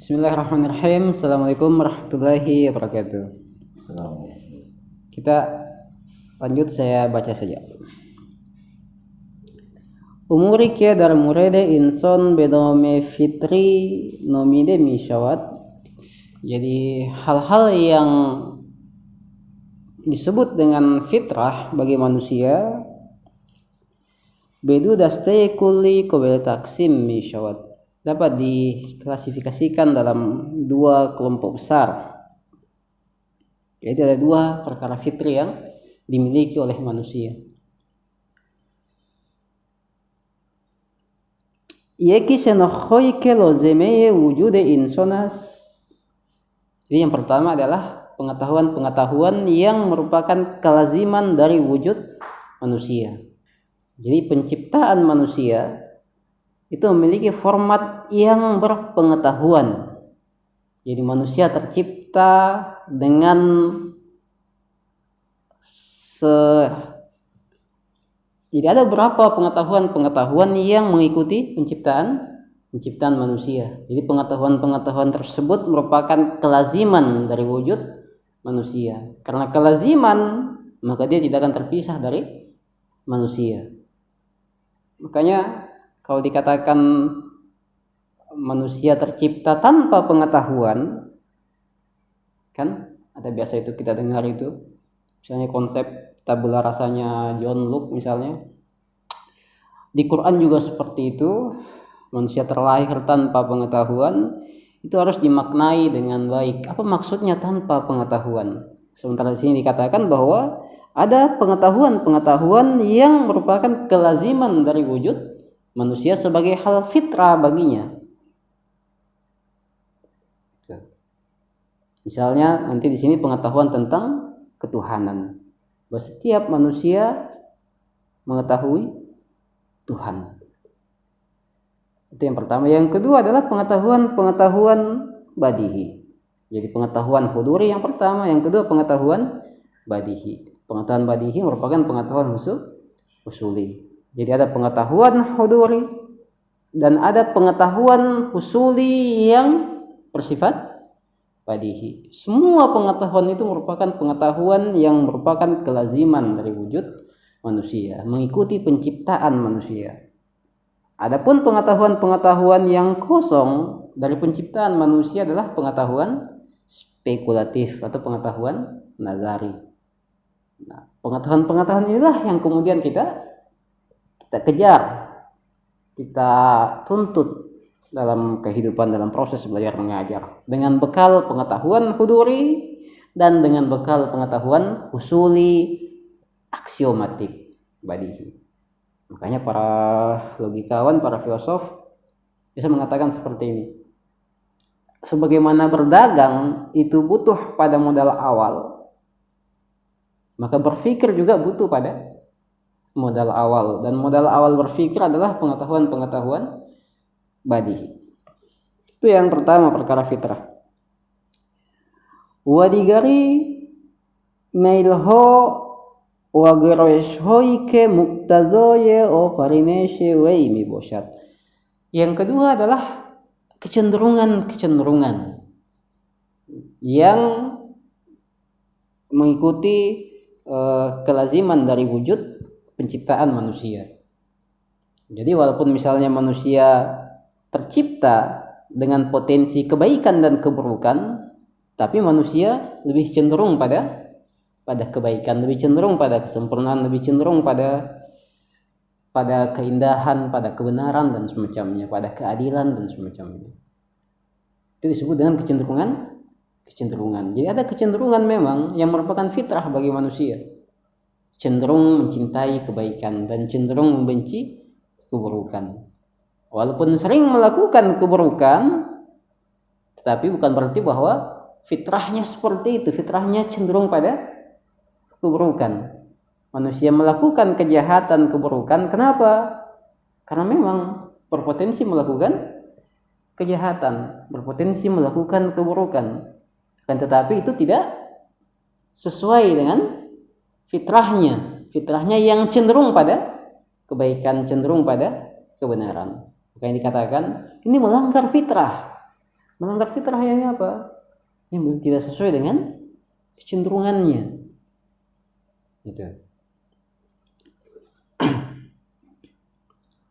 Bismillahirrahmanirrahim. Assalamualaikum warahmatullahi wabarakatuh. Kita lanjut, saya baca saja. Umuri kia dar murede inson bedome fitri nomide misyawat. Jadi hal-hal yang disebut dengan fitrah bagi manusia bedu daste kulli kobel taksim misyawat dapat diklasifikasikan dalam dua kelompok besar. Jadi ada dua perkara fitri yang dimiliki oleh manusia. Yeki senohoike lozemeye wujude insonas. Jadi yang pertama adalah pengetahuan-pengetahuan yang merupakan kelaziman dari wujud manusia. Jadi penciptaan manusia itu memiliki format yang berpengetahuan. Jadi manusia tercipta dengan jadi ada beberapa pengetahuan yang mengikuti penciptaan manusia. Jadi pengetahuan-pengetahuan tersebut merupakan kelaziman dari wujud manusia. Karena kelaziman, maka dia tidak akan terpisah dari manusia. Makanya kalau dikatakan manusia tercipta tanpa pengetahuan, kan ada biasa itu kita dengar itu, misalnya konsep tabula rasanya John Locke misalnya. Di Quran juga seperti itu, manusia terlahir tanpa pengetahuan, itu harus dimaknai dengan baik. Apa maksudnya tanpa pengetahuan? Sementara di sini dikatakan bahwa ada pengetahuan yang merupakan kelaziman dari wujud manusia sebagai hal fitrah baginya. Misalnya nanti di sini pengetahuan tentang ketuhanan. Bahwa setiap manusia mengetahui Tuhan. Itu yang pertama. Yang kedua adalah pengetahuan badihi. Jadi pengetahuan huduri yang pertama, yang kedua pengetahuan badihi. Pengetahuan badihi merupakan pengetahuan usuli. Jadi ada pengetahuan huduri dan ada pengetahuan husuli yang bersifat badihi. Semua pengetahuan itu merupakan pengetahuan yang merupakan kelaziman dari wujud manusia, mengikuti penciptaan manusia. Adapun pengetahuan yang kosong dari penciptaan manusia adalah pengetahuan spekulatif atau pengetahuan nazari. Nah, pengetahuan inilah yang kemudian kita kejar, kita tuntut dalam kehidupan, dalam proses belajar mengajar, dengan bekal pengetahuan huduri dan dengan bekal pengetahuan husuli aksiomatik badihi. Makanya para logikawan, para filosof bisa mengatakan seperti ini. Sebagaimana berdagang itu butuh pada modal awal, maka berpikir juga butuh pada modal awal, dan modal awal berpikir adalah pengetahuan badihi. Itu yang pertama, perkara fitrah. Wadigari mailho wageroishoike muktazoye o farineshe weimi boshat. Yang kedua adalah kecenderungan yang mengikuti kelaziman dari wujud penciptaan manusia. Jadi walaupun misalnya manusia tercipta dengan potensi kebaikan dan keburukan, tapi manusia lebih cenderung pada kebaikan, lebih cenderung pada kesempurnaan, lebih cenderung pada keindahan, pada kebenaran dan semacamnya, pada keadilan dan semacamnya. Itu disebut dengan kecenderungan. Jadi ada kecenderungan memang yang merupakan fitrah bagi manusia. Cenderung mencintai kebaikan dan cenderung membenci keburukan. Walaupun sering melakukan keburukan, tetapi bukan berarti bahwa fitrahnya seperti itu. Fitrahnya cenderung pada keburukan. Manusia melakukan kejahatan, keburukan. Kenapa? Karena memang berpotensi melakukan kejahatan, berpotensi melakukan keburukan. Kan tetapi itu tidak sesuai dengan fitrahnya yang cenderung pada kebaikan, cenderung pada kebenaran. Maka yang dikatakan ini melanggar fitrah. Melanggar fitrah yang apa? Yang tidak sesuai dengan kecenderungannya. Itu.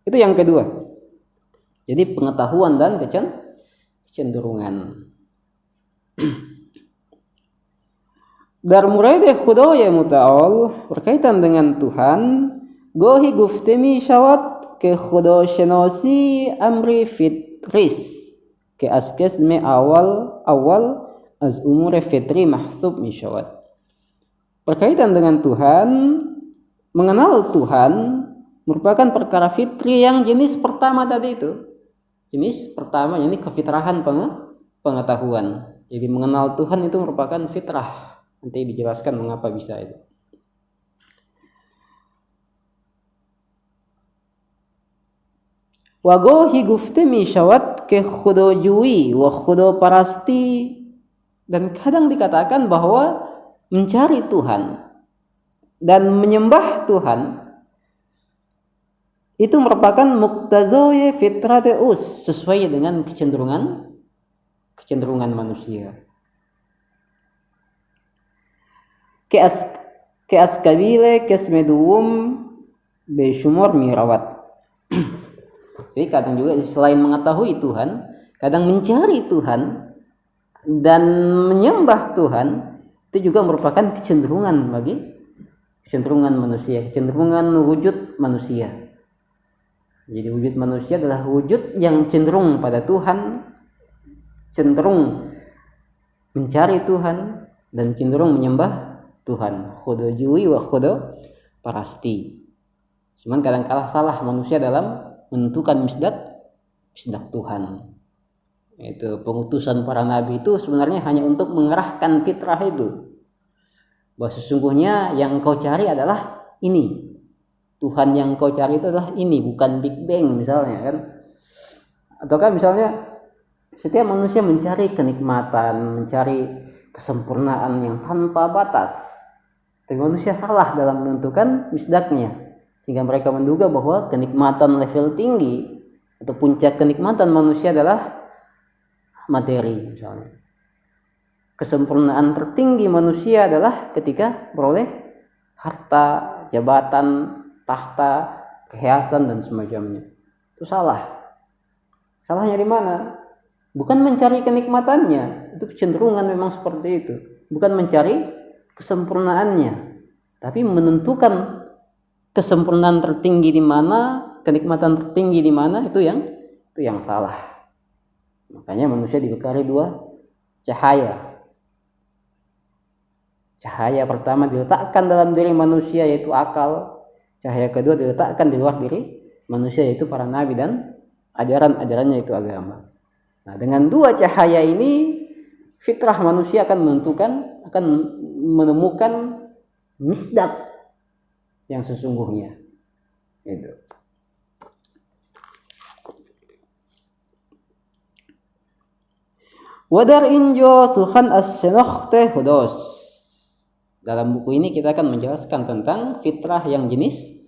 Itu yang kedua. Jadi pengetahuan dan kecenderungan. Darmurayde khudoya muta'al berkaitan dengan Tuhan, gohi guftemi syawat ke khudo shenosi amri fitris ke askes me awal az umure fitri mahsub mi syawat. Berkaitan dengan Tuhan, mengenal Tuhan merupakan perkara fitri yang jenis pertama tadi itu. Jenis pertama ini kefitrahan pengetahuan. Jadi mengenal Tuhan itu merupakan fitrah. Nanti dijelaskan mengapa bisa itu. Wagohi guftemi syawat ke khudo jui wa khudo parasti, dan kadang dikatakan bahwa mencari Tuhan dan menyembah Tuhan itu merupakan muqtazoye fitrate sesuai dengan kecenderungan manusia. Ke askabile kesmedum beshumor mirawat. Jadi kadang juga selain mengetahui Tuhan, kadang mencari Tuhan dan menyembah Tuhan itu juga merupakan kecenderungan manusia, kecenderungan wujud manusia. Jadi wujud manusia adalah wujud yang cenderung pada Tuhan, cenderung mencari Tuhan dan cenderung menyembah Tuhan. Khudo jui wa khudo parasti. Cuman kadang-kala salah manusia dalam menentukan misdak Tuhan. Itu pengutusan para nabi itu sebenarnya hanya untuk mengerahkan fitrah itu, bahwa sesungguhnya yang kau cari adalah ini. Tuhan yang kau cari itu adalah ini, bukan Big Bang misalnya kan. Ataukah misalnya setiap manusia mencari kenikmatan, mencari kesempurnaan yang tanpa batas. Tapi manusia salah dalam menentukan misdaknya, sehingga mereka menduga bahwa kenikmatan level tinggi atau puncak kenikmatan manusia adalah materi misalnya. Kesempurnaan tertinggi manusia adalah ketika beroleh harta, jabatan, tahta, perhiasan dan semacamnya. Itu salah. Salahnya di mana? Bukan mencari kenikmatannya, itu kecenderungan memang seperti itu. Bukan mencari kesempurnaannya, tapi menentukan kesempurnaan tertinggi di mana, kenikmatan tertinggi di mana, itu yang salah. Makanya manusia dibekali dua cahaya. Cahaya pertama diletakkan dalam diri manusia yaitu akal. Cahaya kedua diletakkan di luar diri manusia yaitu para nabi dan ajaran-ajarannya itu agama. Nah, dengan dua cahaya ini fitrah manusia akan menemukan misdak yang sesungguhnya. Itu. Wadar injo suhan as-syenokhte hudos. Dalam buku ini kita akan menjelaskan tentang fitrah yang jenis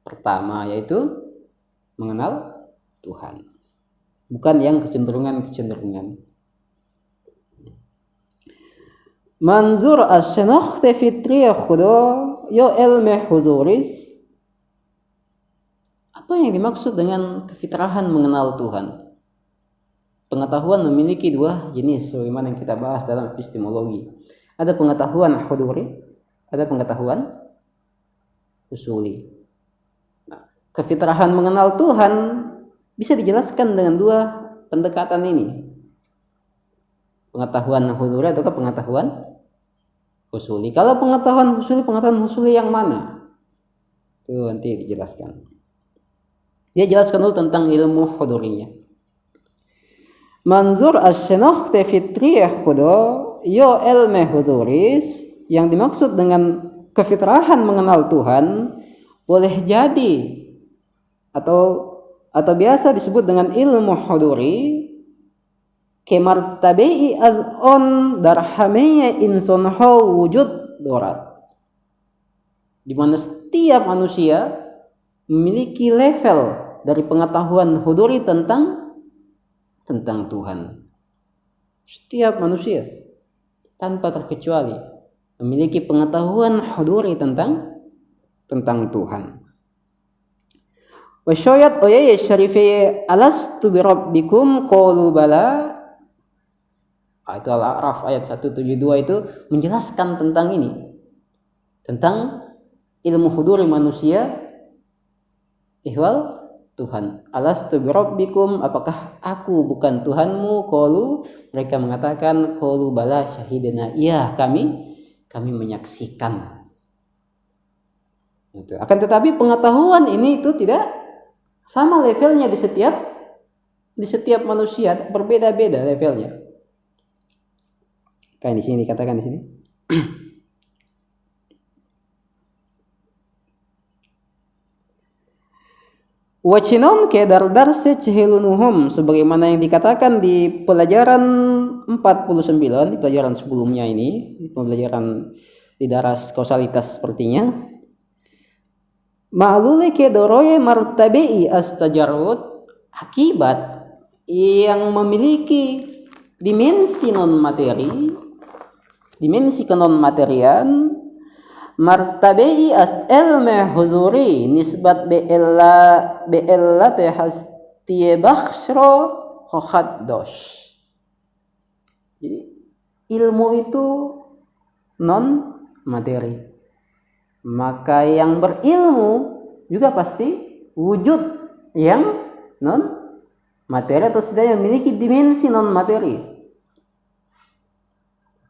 pertama, yaitu mengenal Tuhan. Bukan yang kecenderungan. Manzur as-syenokhte fitriyah khudo yo ilme huzuris. Apa yang dimaksud dengan kefitrahan mengenal Tuhan? Pengetahuan memiliki dua jenis sebagaimana yang kita bahas dalam epistemologi. Ada pengetahuan huduri, ada pengetahuan usuli. Nah, kefitrahan mengenal Tuhan bisa dijelaskan dengan dua pendekatan ini. Pengetahuan huduri atau pengetahuan usuli. Kalau pengetahuan usuli yang mana? Itu nanti dijelaskan. Dia jelaskan dulu tentang ilmu hudurinya. Manzur as-syenokhte fitriyah khudo yo ilme huduris, yang dimaksud dengan kefitrahan mengenal Tuhan boleh jadi atau biasa disebut dengan ilmu huduri kemartabai azon darhameye inson ho wujud dorat, di mana setiap manusia memiliki level dari pengetahuan huduri tentang Tuhan. Setiap manusia tanpa terkecuali memiliki pengetahuan huduri tentang Tuhan. Wasyayat oyaya syarifi alastu birabbikum qalu bala. Itu Al-A'raf ayat 172 itu menjelaskan tentang ini. Tentang ilmu huduri manusia ihwal Tuhan. Alastu birabbikum, apakah aku bukan Tuhanmu? Qalu, mereka mengatakan qalu bala syahidna. Iya, kami menyaksikan. Itu. Akan tetapi pengetahuan ini itu tidak sama levelnya di setiap manusia, berbeda-beda levelnya. Kayak di sini dikatakan di sini. Wacinon ke dardarse cehelunuhum, sebagaimana yang dikatakan di pelajaran 49, di pelajaran sebelumnya ini, di pelajaran di daras kausalitas sepertinya. Ma'lule ke doroye martabi'i astajarut, akibat yang memiliki dimensi non materi, dimensi kenon materian, martabi'i as ilmu huzuri nisbat be'ella tehastie bakhshro khaddosh. Jadi ilmu itu non materi. Maka yang berilmu juga pasti wujud yang non materi atau setidaknya memiliki dimensi non materi.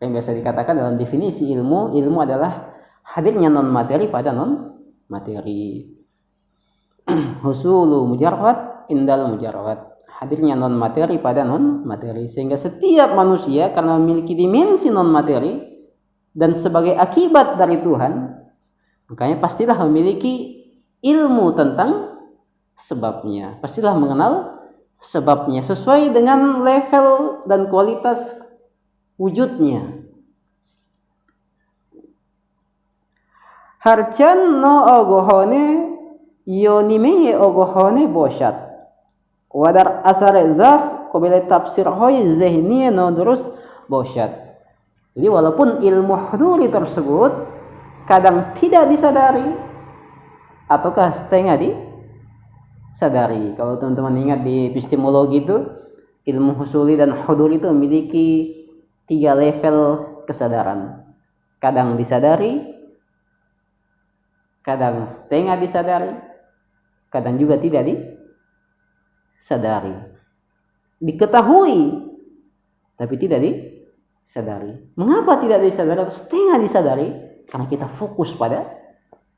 Yang biasa dikatakan dalam definisi ilmu adalah hadirnya non materi pada non materi. Husulu mujarrad indal mujarrad, hadirnya non materi pada non materi, sehingga setiap manusia karena memiliki dimensi non materi dan sebagai akibat dari Tuhan, makanya pastilah memiliki ilmu tentang sebabnya, pastilah mengenal sebabnya sesuai dengan level dan kualitas wujudnya. Harchan no ogohone yonime ogohone boshat wadar asar zaf qabila tafsir hoy zihniya no durus boshat. Jadi walaupun ilmu huduri tersebut kadang tidak disadari ataukah setengah disadari. Kalau teman-teman ingat di epistemologi itu, ilmu husuli dan huduri itu memiliki 3 level kesadaran. Kadang disadari, kadang setengah disadari, kadang juga tidak disadari. Diketahui tapi tidak disadari. Mengapa tidak disadari? Setengah disadari karena kita fokus pada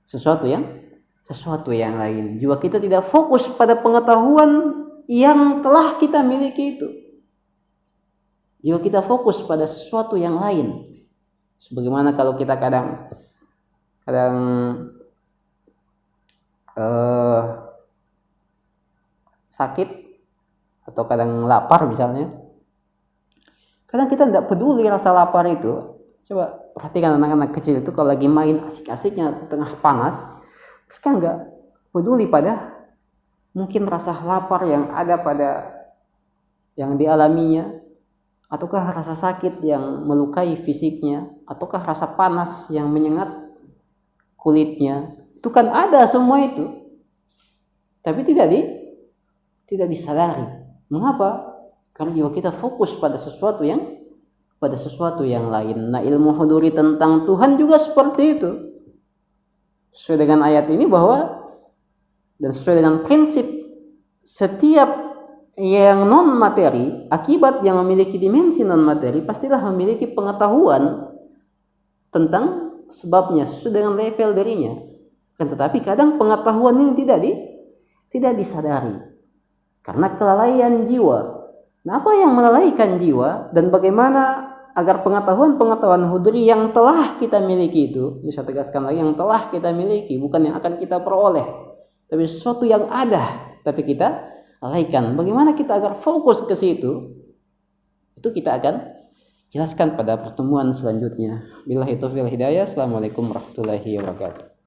sesuatu yang lain. Jiwa kita tidak fokus pada pengetahuan yang telah kita miliki itu. Jiwa kita fokus pada sesuatu yang lain. Sebagaimana kalau kita kadang sakit atau kadang lapar misalnya. Kadang kita tidak peduli rasa lapar itu. Coba perhatikan anak-anak kecil itu kalau lagi main asik-asiknya tengah panas, mereka nggak peduli pada mungkin rasa lapar yang ada pada yang dialaminya, ataukah rasa sakit yang melukai fisiknya, ataukah rasa panas yang menyengat kulitnya. Itu kan ada semua itu, tapi tidak disadari. Mengapa? Karena jiwa kita fokus pada sesuatu yang lain. Nah, ilmu huduri tentang Tuhan juga seperti itu. Sesuai dengan ayat ini bahwa dan sesuai dengan prinsip setiap yang non materi, akibat yang memiliki dimensi non materi pastilah memiliki pengetahuan tentang sebabnya sesuai dengan level darinya. Tetapi kadang pengetahuan ini tidak disadari karena kelalaian jiwa. Nah, apa yang melalaikan jiwa dan bagaimana agar pengetahuan huduri yang telah kita miliki itu, bisa tegaskan lagi, yang telah kita miliki, bukan yang akan kita peroleh, tapi sesuatu yang ada tapi kita lalaikan. Bagaimana kita agar fokus ke situ? Itu kita akan jelaskan pada pertemuan selanjutnya. Billahi taufiq wal hidayah. Assalamualaikum warahmatullahi wabarakatuh.